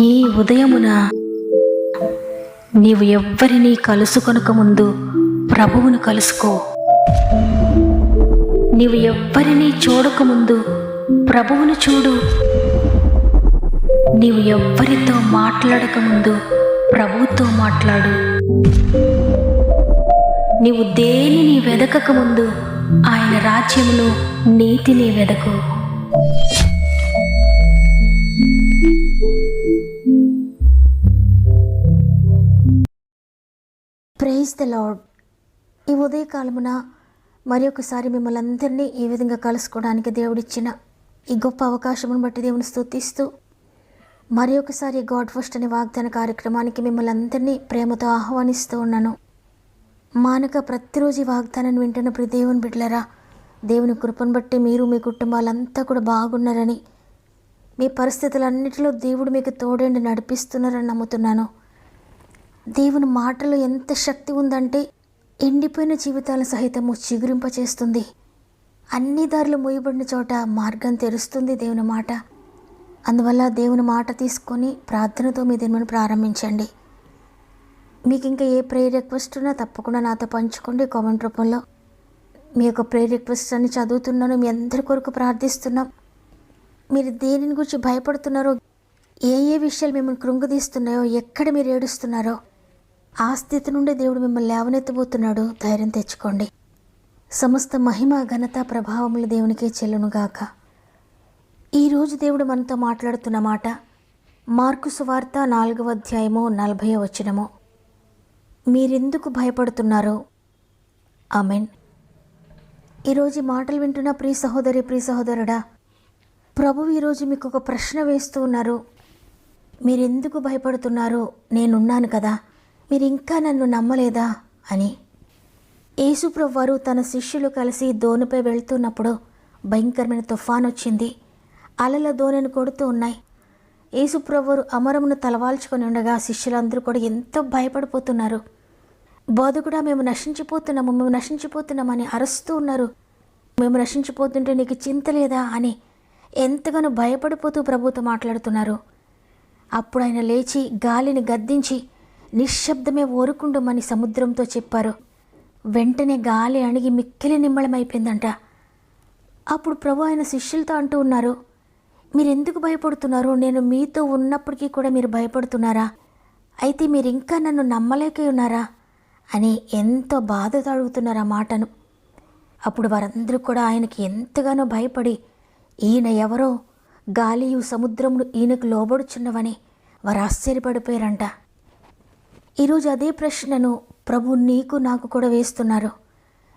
ఈ ఉదయమున నీవు ఎవ్వరినీ కలుసుకొనక ముందు ప్రభువును కలుసుకో. నీవు ఎవ్వరినీ చూడకముందు ప్రభువును చూడు. నీవు ఎవ్వరితో మాట్లాడకముందు ప్రభువుతో మాట్లాడు. నీవు దేనిని వెదకకముందు ఆయన రాజ్యమును నీతిని వెదకు. Praise the lord. ఈ ఉదయకాలమున మరి ఒకసారి మిమ్మల్ని అందరినీ ఈ విధంగా కలుసుకోవడానికి దేవుడిచ్చిన ఈ గొప్ప అవకాశమును బట్టి దేవుని స్తుతిస్తూ మరి ఒకసారి గాడ్ ఫస్ట్ అనే వాగ్దాన కార్యక్రమానికి మిమ్మల్ని అందరినీ ప్రేమతో ఆహ్వానిస్తూ ఉన్నాను. మానక ప్రతిరోజు ఈ వాగ్దానాన్ని వింటున్న ప్రతి దేవుని బిడ్డలారా, దేవుని కృపను బట్టి మీరు మీ కుటుంబాలంతా కూడా బాగున్నారని, మీ పరిస్థితులన్నిటిలో దేవుడు మీకు తోడేండి నడిపిస్తున్నారని నమ్ముతున్నాను. దేవుని మాటలో ఎంత శక్తి ఉందంటే ఎండిపోయిన జీవితాలను సహితము చిగురింపచేస్తుంది. అన్ని దారులు మూయబడిన చోట మార్గం తెరుస్తుంది దేవుని మాట. అందువల్ల దేవుని మాట తీసుకొని ప్రార్థనతో మీ దినమును ప్రారంభించండి. మీకు ఇంకా ఏ ప్రేయర్ రిక్వెస్ట్ ఉన్నా తప్పకుండా నాతో పంచుకోండి కామెంట్ రూపంలో. మీ యొక్క ప్రేయర్ రిక్వెస్ట్ అన్ని చదువుతున్నాను, మీ అందరి కొరకు ప్రార్థిస్తున్నాం. మీరు దేనిని గురించి భయపడుతున్నారో, ఏ విషయాలు మిమ్మల్ని కృంగదీస్తున్నాయో, ఎక్కడ మీరు ఏడుస్తున్నారో ఆ స్థితి నుండి దేవుడు మిమ్మల్ని లేవనెత్తబోతున్నాడు. ధైర్యం తెచ్చుకోండి. సమస్త మహిమ ఘనత ప్రభావములు దేవునికే చెల్లునుగాక. ఈరోజు దేవుడు మనతో మాట్లాడుతున్న మాట మార్కు సువార్త 4వ అధ్యాయము 40వ వచనము. మీరెందుకు భయపడుతున్నారో? ఆమెన్. ఈరోజు మాటలు వింటున్న ప్రియ సహోదరి, ప్రియ సహోదరుడా, ప్రభువు ఈరోజు మీకు ఒక ప్రశ్న వేస్తూ ఉన్నారు. మీరెందుకు భయపడుతున్నారో? నేనున్నాను కదా, మీరు ఇంకా నన్ను నమ్మలేదా అని. యేసు ప్రభువారు తన శిష్యులు కలిసి దోణిపై వెళ్తున్నప్పుడు భయంకరమైన తుఫాను వచ్చింది. అలల దోణిని కొడుతూ ఉన్నాయి. యేసు ప్రభువారు అమరమును తలవాల్చుకొని ఉండగా శిష్యులందరూ కూడా ఎంతో భయపడిపోతున్నారు. బోధకుడా, మేము నశించిపోతున్నామని అరుస్తూ ఉన్నారు. మేము నశించిపోతుంటే నీకు చింత లేదా అని ఎంతగానో భయపడిపోతూ ప్రభుతో మాట్లాడుతున్నారు. అప్పుడు ఆయన లేచి గాలిని గద్దించి నిశ్శబ్దమే ఊరుకుండమని సముద్రంతో చెప్పారు. వెంటనే గాలి అణిగి మిక్కిలి నిమ్మళమైపోయిందంట. అప్పుడు ప్రభు ఆయన శిష్యులతో అంటూ ఉన్నారు, మీరెందుకు భయపడుతున్నారు? నేను మీతో ఉన్నప్పటికీ కూడా మీరు భయపడుతున్నారా? అయితే మీరు ఇంకా నన్ను నమ్మలేక ఉన్నారా అని ఎంతో బాధతో అడుగుతున్నారు ఆ మాటను. అప్పుడు వారందరూ కూడా ఆయనకి ఎంతగానో భయపడి, ఈయన ఎవరో, గాలియు సముద్రమును ఈయనకు లోబడుచున్నవని వారు ఆశ్చర్యపడిపోయారంట. ఈరోజు అదే ప్రశ్నను ప్రభు నీకు నాకు కూడా వేస్తున్నారు.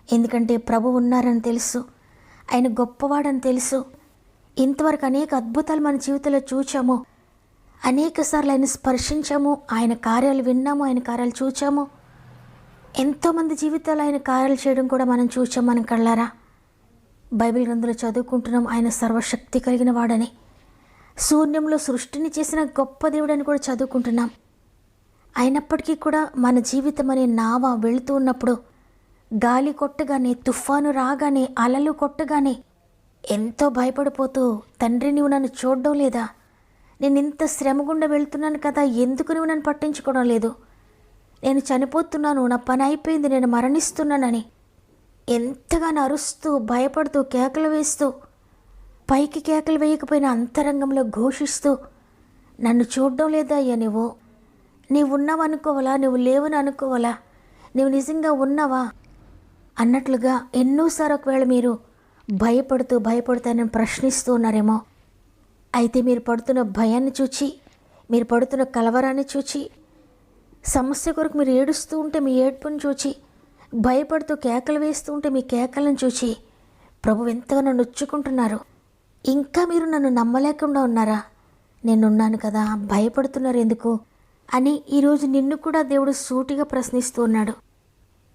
ఎందుకంటే ప్రభు ఉన్నారని తెలుసు, ఆయన గొప్పవాడని తెలుసు. ఇంతవరకు అనేక అద్భుతాలు మన జీవితంలో చూచాము, అనేక సార్లు ఆయన స్పర్శించాము, ఆయన కార్యాలు విన్నాము, ఆయన కార్యాలు చూచాము. ఎంతోమంది జీవితాలు ఆయన కార్యాలు చేయడం కూడా మనం చూచాం మన కళ్ళారా. బైబిల్ గ్రంథంలో చదువుకుంటున్నాం ఆయన సర్వశక్తి కలిగిన వాడని, శూన్యంలో సృష్టిని చేసిన గొప్ప దేవుడని కూడా చదువుకుంటున్నాం. అయినప్పటికీ కూడా మన జీవితం అనే నావ వెళుతూ ఉన్నప్పుడు గాలి కొట్టగానే, తుఫాను రాగానే, అలలు కొట్టగానే ఎంతో భయపడిపోతూ, తండ్రి నువ్వు నన్ను చూడడం లేదా? నేను ఇంత శ్రమ గుండా వెళ్తున్నాను కదా, ఎందుకు నువ్వు నన్ను పట్టించుకోవడం లేదు? నేను చనిపోతున్నాను, నా పని అయిపోయింది, నేను మరణిస్తున్నానని ఎంతగానో అరుస్తూ, భయపడుతూ, కేకలు వేస్తూ, పైకి కేకలు వేయకపోయినా అంతరంగంలో ఘోషిస్తూ, నన్ను చూడడం లేదా అయ్యా? నీవు ఉన్నావు అనుకోవాలా? నువ్వు లేవని అనుకోవాలా? నువ్వు నిజంగా ఉన్నావా అన్నట్లుగా ఎన్నోసార్లు ఒకవేళ మీరు భయపడుతూ ప్రశ్నిస్తూ ఉన్నారేమో. అయితే మీరు పడుతున్న భయాన్ని చూచి, మీరు పడుతున్న కలవరాన్ని చూచి, సమస్య కొరకు మీరు ఏడుస్తూ ఉంటే మీ ఏడ్పుని చూచి, భయపడుతూ కేకలు వేస్తూ ఉంటే మీ కేకలను చూచి ప్రభు ఎంతగానో నొచ్చుకుంటున్నారు. ఇంకా మీరు నన్ను నమ్మలేకుండా ఉన్నారా? నేనున్నాను కదా, భయపడుతున్నారు ఎందుకు అని ఈరోజు నిన్ను కూడా దేవుడు సూటిగా ప్రశ్నిస్తూ ఉన్నాడు.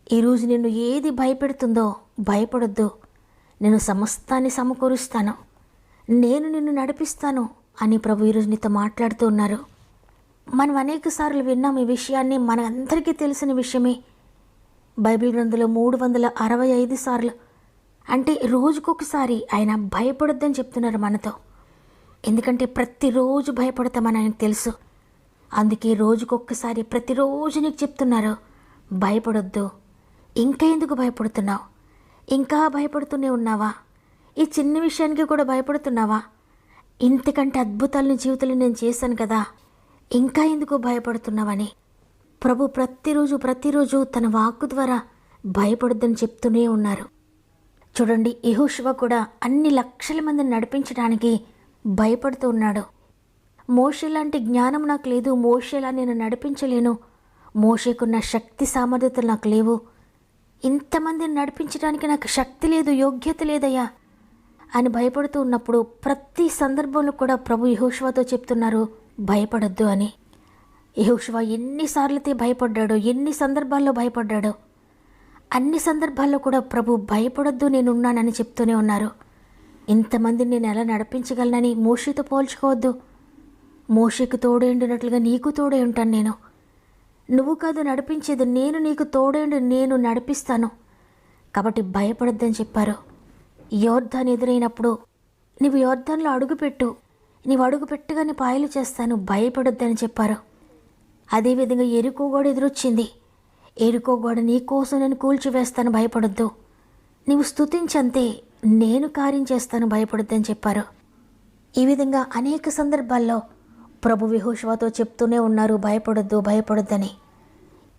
ఈరోజు నిన్ను ఏది భయపెడుతుందో భయపడొద్దు. నేను సమస్తాన్ని సమకూరుస్తాను, నేను నిన్ను నడిపిస్తాను అని ప్రభు ఈరోజు నీతో మాట్లాడుతూ ఉన్నారు. మనం అనేక సార్లు విన్నాం ఈ విషయాన్ని, మన అందరికీ తెలిసిన విషయమే. బైబిల్ గ్రంథంలో 365 సార్లు, అంటే రోజుకొకసారి ఆయన భయపడొద్దని చెప్తున్నారు మనతో. ఎందుకంటే ప్రతిరోజు భయపడతామని ఆయనకు తెలుసు. అందుకే రోజుకొక్కసారి ప్రతిరోజు నీకు చెప్తున్నారు, భయపడొద్దు. ఇంకా ఎందుకు భయపడుతున్నావు? ఇంకా భయపడుతూనే ఉన్నావా? ఈ చిన్న విషయానికి కూడా భయపడుతున్నావా? ఇంతకంటే అద్భుతాలను జీవితంలో నేను చేశాను కదా, ఇంకా ఎందుకు భయపడుతున్నావని ప్రభు ప్రతిరోజు తన వాక్కు ద్వారా భయపడొద్దని చెప్తూనే ఉన్నారు. చూడండి, యెహోషువ కూడా అన్ని లక్షల మందిని నడిపించడానికి భయపడుతూ ఉన్నాడు. మోషే లాంటి జ్ఞానం నాకు లేదు, మోషేలా నేను నడిపించలేను, మోషేకున్న శక్తి సామర్థ్యతలు నాకు లేవు, ఇంతమందిని నడిపించడానికి నాకు శక్తి లేదు, యోగ్యత లేదయ్యా అని భయపడుతూ ఉన్నప్పుడు ప్రతి సందర్భంలో కూడా ప్రభు యెహోషువతో చెప్తున్నారు, భయపడొద్దు అని. యెహోషువ ఎన్నిసార్లైతే భయపడ్డాడో, ఎన్ని సందర్భాల్లో భయపడ్డాడో, అన్ని సందర్భాల్లో కూడా ప్రభు భయపడొద్దు, నేనున్నానని చెప్తూనే ఉన్నారు. ఇంతమందిని నేను ఎలా నడిపించగలనని మోషేతో పోల్చుకోవద్దు. మోషేకు తోడేండినట్లుగా నీకు తోడే ఉంటాను నేను. నువ్వు కాదు నడిపించేది, నేను నీకు తోడేండి, నేను నడిపిస్తాను. కాబట్టి భయపడొద్దని చెప్పారు. యోర్దాన్ ఎదురైనప్పుడు నీవు యోర్దాన్లో అడుగుపెట్టు, నీవు అడుగు పెట్టగానే పాయలు చేస్తాను, భయపడొద్దని చెప్పారు. అదేవిధంగా ఎరికో గోడ ఎదురొచ్చింది. ఎరికో గోడ నీ కోసం నేను కూల్చివేస్తాను, భయపడొద్దు. నీవు స్తుతించంతే, నేను కార్యం చేస్తాను, భయపడొద్దని చెప్పారు. ఈ విధంగా అనేక సందర్భాల్లో ప్రభు యెహోషువతో చెప్తూనే ఉన్నారు, భయపడొద్దని.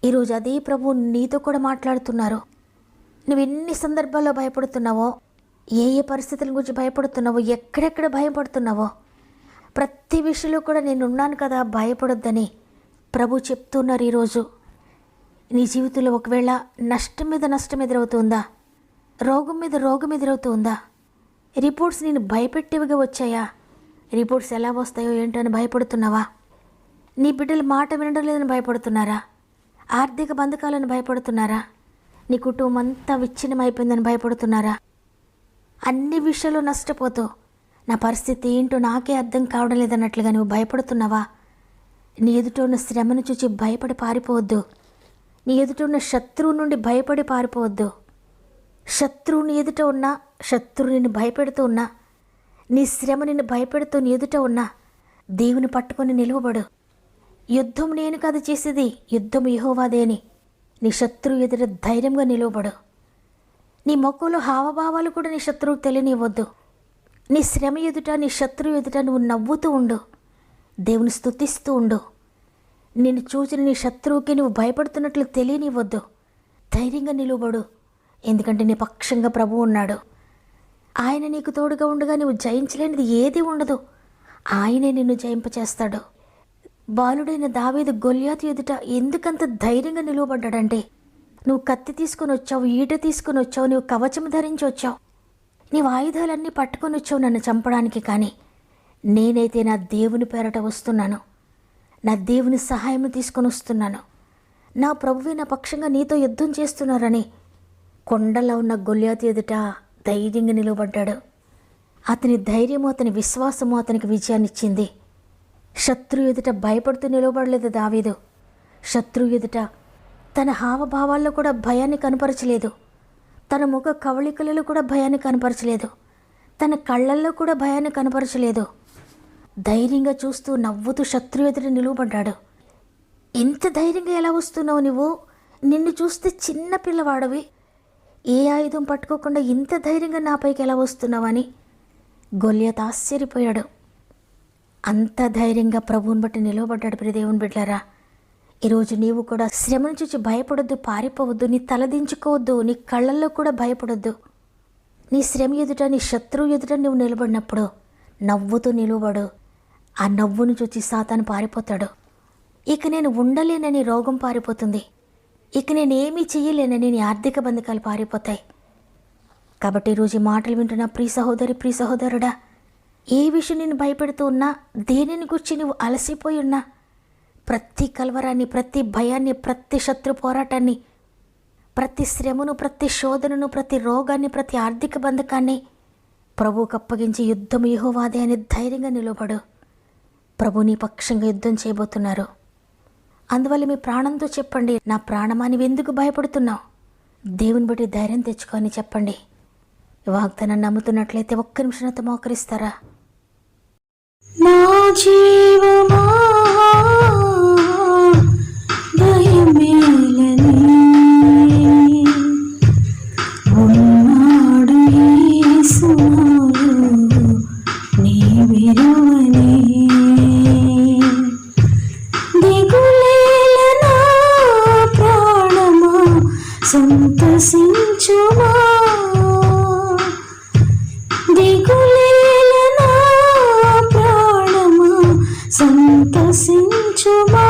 ఈరోజు అదే ప్రభు నీతో కూడా మాట్లాడుతున్నారు. నువ్వు ఎన్ని సందర్భాల్లో భయపడుతున్నావో, ఏ పరిస్థితుల గురించి భయపడుతున్నావో, ఎక్కడెక్కడ భయపడుతున్నావో, ప్రతి విషయంలో కూడా నేనున్నాను కదా, భయపడొద్దని ప్రభు చెప్తున్నారు. ఈరోజు నీ జీవితంలో ఒకవేళ నష్టం మీద నష్టం ఎదురవుతుందా, రోగం మీద రోగం ఎదురవుతుందా, రిపోర్ట్స్ నేను భయపెట్టేవిగా వచ్చాయా, రిపోర్ట్స్ ఎలా వస్తాయో ఏంటో అని భయపడుతున్నావా, నీ బిడ్డల మాట వినడం లేదని భయపడుతున్నారా, ఆర్థిక బంధకాలను భయపడుతున్నారా, నీ కుటుంబం అంతా విచ్ఛిన్నమైపోయిందని భయపడుతున్నారా, అన్ని విషయాలు నష్టపోతూ నా పరిస్థితి ఏంటో నాకే అర్థం కావడం లేదన్నట్లుగా నువ్వు భయపడుతున్నావా? నీ ఎదుట ఉన్న శ్రమను చూచి భయపడి పారిపోవద్దు. నీ ఎదుట ఉన్న శత్రువు నుండి భయపడి పారిపోవద్దు. శత్రువుని ఎదుట ఉన్నా, శత్రువు నిన్ను భయపెడుతూ ఉన్నా, నీ శ్రమ నిన్ను భయపెడుతూ నీ ఎదుట ఉన్నా, దేవుని పట్టుకొని నిలువబడు. యుద్ధం నేను కాదు చేసేది, యుద్ధం యెహోవాదే అని నీ శత్రువు ఎదుట ధైర్యంగా నిలువబడు. నీ మొక్కలో హావభావాలు కూడా నీ శత్రువుకు తెలియనివ్వద్దు. నీ శ్రమ ఎదుట, నీ శత్రువు ఎదుట నువ్వు నవ్వుతూ ఉండు, దేవుని స్తుతిస్తూ ఉండు. నిన్ను చూసిన నీ శత్రువుకి నువ్వు భయపడుతున్నట్లు తెలియనివ్వద్దు. ధైర్యంగా నిలువబడు, ఎందుకంటే నీ పక్షంగా ప్రభువు ఉన్నాడు. ఆయన నీకు తోడుగా ఉండగా నువ్వు జయించలేనిది ఏది ఉండదు. ఆయనే నిన్ను జయింపచేస్తాడు. బాలుడైన దావీదు గొల్యాతు ఎదుట ఎందుకంత ధైర్యంగా నిలువబడ్డాడంటే, నువ్వు కత్తి తీసుకొని వచ్చావు, ఈట తీసుకొని వచ్చావు, నువ్వు కవచం ధరించి వచ్చావు, నీవు ఆయుధాలన్నీ పట్టుకొని వచ్చావు నన్ను చంపడానికి. కానీ నేనైతే నా దేవుని పేరట వస్తున్నాను, నా దేవుని సహాయం తీసుకొని వస్తున్నాను, నా ప్రభువే నా పక్షంగా నీతో యుద్ధం చేస్తున్నారని కొండలో ఉన్న గొల్యాతు ఎదుట ధైర్యంగా నిలబడ్డాడు. అతని ధైర్యము, అతని విశ్వాసము అతనికి విజయాన్నిచ్చింది. శత్రువు ఎదుట భయపడుతూ నిలబడలేదు దావీదు. శత్రువు ఎదుట తన హావభావాల్లో కూడా భయాన్ని కనపరచలేదు, తన ముఖ కవళికలలో కూడా భయాన్ని కనపరచలేదు, తన కళ్ళల్లో కూడా భయాన్ని కనపరచలేదు. ధైర్యంగా చూస్తూ నవ్వుతూ శత్రువు ఎదుట నిలువబడ్డాడు. ఇంత ధైర్యంగా ఎలా వస్తున్నావు నువ్వు? నిన్ను చూస్తే చిన్న పిల్లవాడవి, ఏ ఆయుధం పట్టుకోకుండా ఇంత ధైర్యంగా నాపైకి ఎలా వస్తున్నావని గొల్యాతు ఆశ్చర్యపోయాడు. అంత ధైర్యంగా ప్రభువుని బట్టి నిలవబడ్డాడు. ప్రియ దేవుని బిడ్డలారా, ఈరోజు నీవు కూడా శ్రమను చూచి భయపడొద్దు, పారిపోవద్దు, నీ తలదించుకోవద్దు, నీ కళ్ళల్లో కూడా భయపడొద్దు. నీ శ్రమ ఎదుట, నీ శత్రువు ఎదుట నువ్వు నిలబడినప్పుడు నవ్వుతూ నిలువబడు. ఆ నవ్వును చూచి సాతాను పారిపోతాడు. ఇక నేను ఉండలేనని రోగం పారిపోతుంది, ఇక నేనేమీ చెయ్యలేనని నీ ఆర్థిక బంధకాలు పారిపోతాయి. కాబట్టి ఈరోజు ఈ మాటలు వింటున్న ప్రియ సహోదరి, ప్రియ సహోదరుడా, ఏ విషయం నేను భయపెడుతూ ఉన్నా, దేనిని గురించి నువ్వు అలసిపోయి ఉన్నా, ప్రతి కలవరాన్ని, ప్రతి భయాన్ని, ప్రతి శత్రు పోరాటాన్ని, ప్రతి శ్రమను, ప్రతి శోధనను, ప్రతి రోగాన్ని, ప్రతి ఆర్థిక బంధకాన్ని ప్రభువుకు అప్పగించి యుద్ధం యెహోవాదే అని ధైర్యంగా నిలబడు. ప్రభు నీ పక్షంగా యుద్ధం చేయబోతున్నారు. అందువల్ల మీ ప్రాణంతో చెప్పండి, నా ప్రాణమా నీవెందుకు భయపడుతున్నావు? దేవుని బట్టి ధైర్యం తెచ్చుకొని చెప్పండి. వాగ్దానాన్ని నమ్ముతున్నట్లయితే ఒక్క నిమిషం నాతో మోకరిస్తారా? నా జీవమా విడువని. దిగులేల నా ప్రాణమా సంతసించుమా, దిగులేల నా ప్రాణమా సంతసించుమా.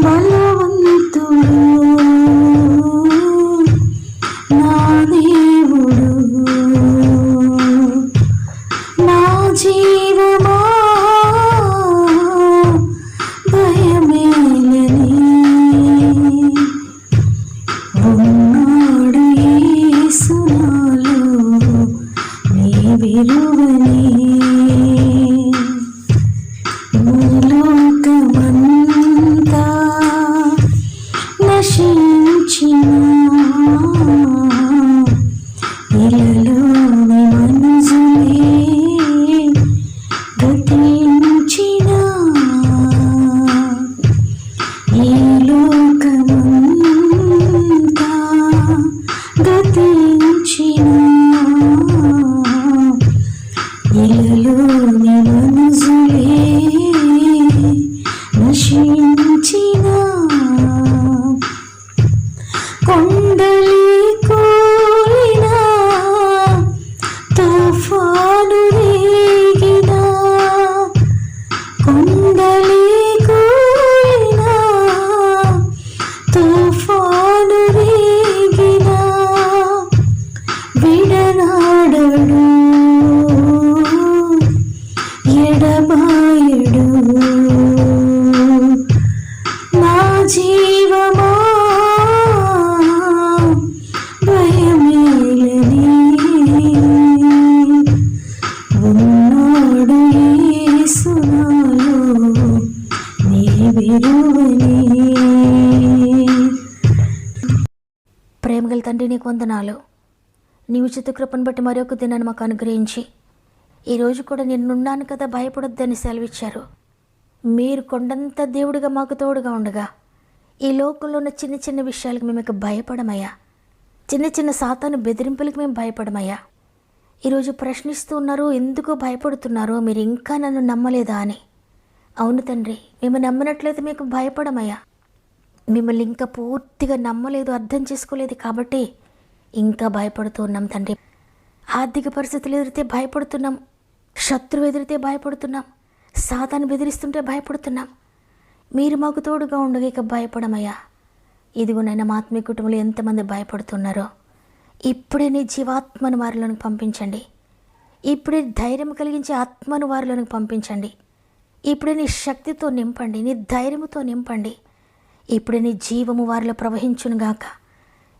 బలవంతుడు నా దేవుడు, నా జీవమా భయమేలని. ఉన్నాడు యేసు నాలో నీ విలువని. లోకమంతా నశించిన ఇలలోని మనుషులే గతించిన, ఈ లోకమంతా గతించిన ఇలలోని మనుషులే నశించిన. కొండలి కూలినా తుఫాను రేగినా, కొండలి కూలినా తుఫాను రేగినా, విడనాడడు ఎడబాయడు. నా జీవమా భయమేలని. ఉన్నాడు యేసు నాలో నీ విలువని. ప్రేమగల తండ్రి, నీకు వందనాలు. నీ ఉచిత కృపను బట్టి మరొక దినాన్ని మాకు అనుగ్రహించి ఈరోజు కూడా నిన్నున్నాను కదా భయపడొద్దని సెలవిచ్చారు. మీరు కొండంత దేవుడిగా మాకు తోడుగా ఉండగా ఈ లోకంలో ఉన్న చిన్న చిన్న విషయాలకు మేము ఇక భయపడమయ్యా. చిన్న చిన్న సాతాను బెదిరింపులకు మేము భయపడమయ్యా. ఈరోజు ప్రశ్నిస్తూ ఉన్నారు, ఎందుకు భయపడుతున్నారో, మీరు ఇంకా నన్ను నమ్మలేదా అని. అవును తండ్రి, మేము నమ్మినట్లయితే మీకు భయపడమయ్యా. మిమ్మల్ని ఇంకా పూర్తిగా నమ్మలేదు, అర్థం చేసుకోలేదు కాబట్టి ఇంకా భయపడుతూ ఉన్నాం తండ్రి. ఆర్థిక పరిస్థితులు ఎదిరితే భయపడుతున్నాం, శత్రువు ఎదిరితే భయపడుతున్నాం, సాతాను బెదిరిస్తుంటే భయపడుతున్నాం. మీరు మాకు తోడుగా ఉండగా ఇక భయపడమయ్యా. ఇదిగోనైనా మా ఆత్మీయ కుటుంబంలో ఎంతమంది భయపడుతున్నారో ఇప్పుడే నీ జీవాత్మను వారిలోనికి పంపించండి. ఇప్పుడే ధైర్యం కలిగించే ఆత్మను వారిలోనికి పంపించండి. ఇప్పుడే నీ శక్తితో నింపండి, నీ ధైర్యంతో నింపండి. ఇప్పుడే నీ జీవము వారిలో ప్రవహించునుగాక,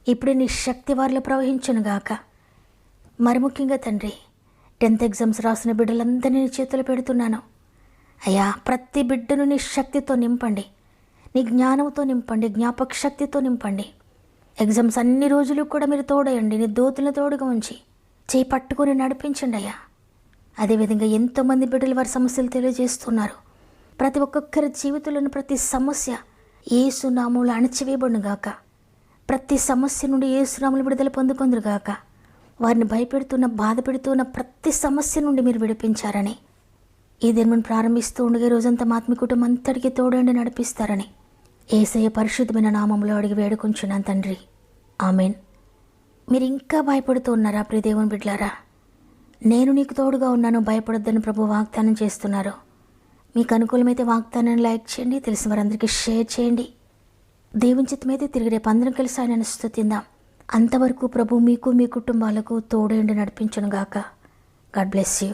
ఇప్పుడే నీ శక్తి వారిలో ప్రవహించునుగాక. మరి ముఖ్యంగా తండ్రి, 10th ఎగ్జామ్స్ రాసిన బిడ్డలందరినీ నీ చేతులు పెడుతున్నాను అయ్యా. ప్రతి బిడ్డను నీ శక్తితో నింపండి, నీ జ్ఞానంతో నింపండి, జ్ఞాపక శక్తితో నింపండి. ఎగ్జామ్స్ అన్ని రోజులు కూడా మీరు తోడయండి, నీ దోతులను తోడుగా ఉంచి చేయి పట్టుకొని నడిపించండి అయ్యా. అదేవిధంగా ఎంతోమంది బిడ్డలు వారి సమస్యలు తెలియజేస్తున్నారు. ప్రతి ఒక్కొక్కరి జీవితంలోని ప్రతి సమస్య యేసు నామములో అణచివేయబడునుగాక. ప్రతి సమస్య నుండి యేసు నామములో విడుదల పొందుకొందురుగాక. వారిని భయపెడుతున్న, బాధ పెడుతున్న ప్రతి సమస్య నుండి మీరు విడిపించారని, ఈ దినం ప్రారంభిస్తూ ఉండగా రోజంతా మా ఆత్మీయ కుటుంబం అంతటికీ తోడండి నడిపిస్తారని యేసయ్య పరిశుద్ధమైన నామములో అడిగి వేడుకొంచున్నాను తండ్రి, ఆమెన్. మీరు ఇంకా భయపడుతూ ఉన్నారా ప్రియ దేవుని బిడ్డలారా? నేను నీకు తోడుగా ఉన్నాను, భయపడొద్దని ప్రభు వాగ్దానం చేస్తున్నారు. మీకు అనుకూలమైతే వాగ్దానాన్ని లైక్ చేయండి, తెలిసిన వారందరికీ షేర్ చేయండి. దేవుని చిత్తమైతే తిరిగి రేపు అందరం కలిసి ఆయనను స్తుతిందాం. అంతవరకు ప్రభు మీకు, మీ కుటుంబాలకు తోడేండి నడిపించునుగాక. God bless you.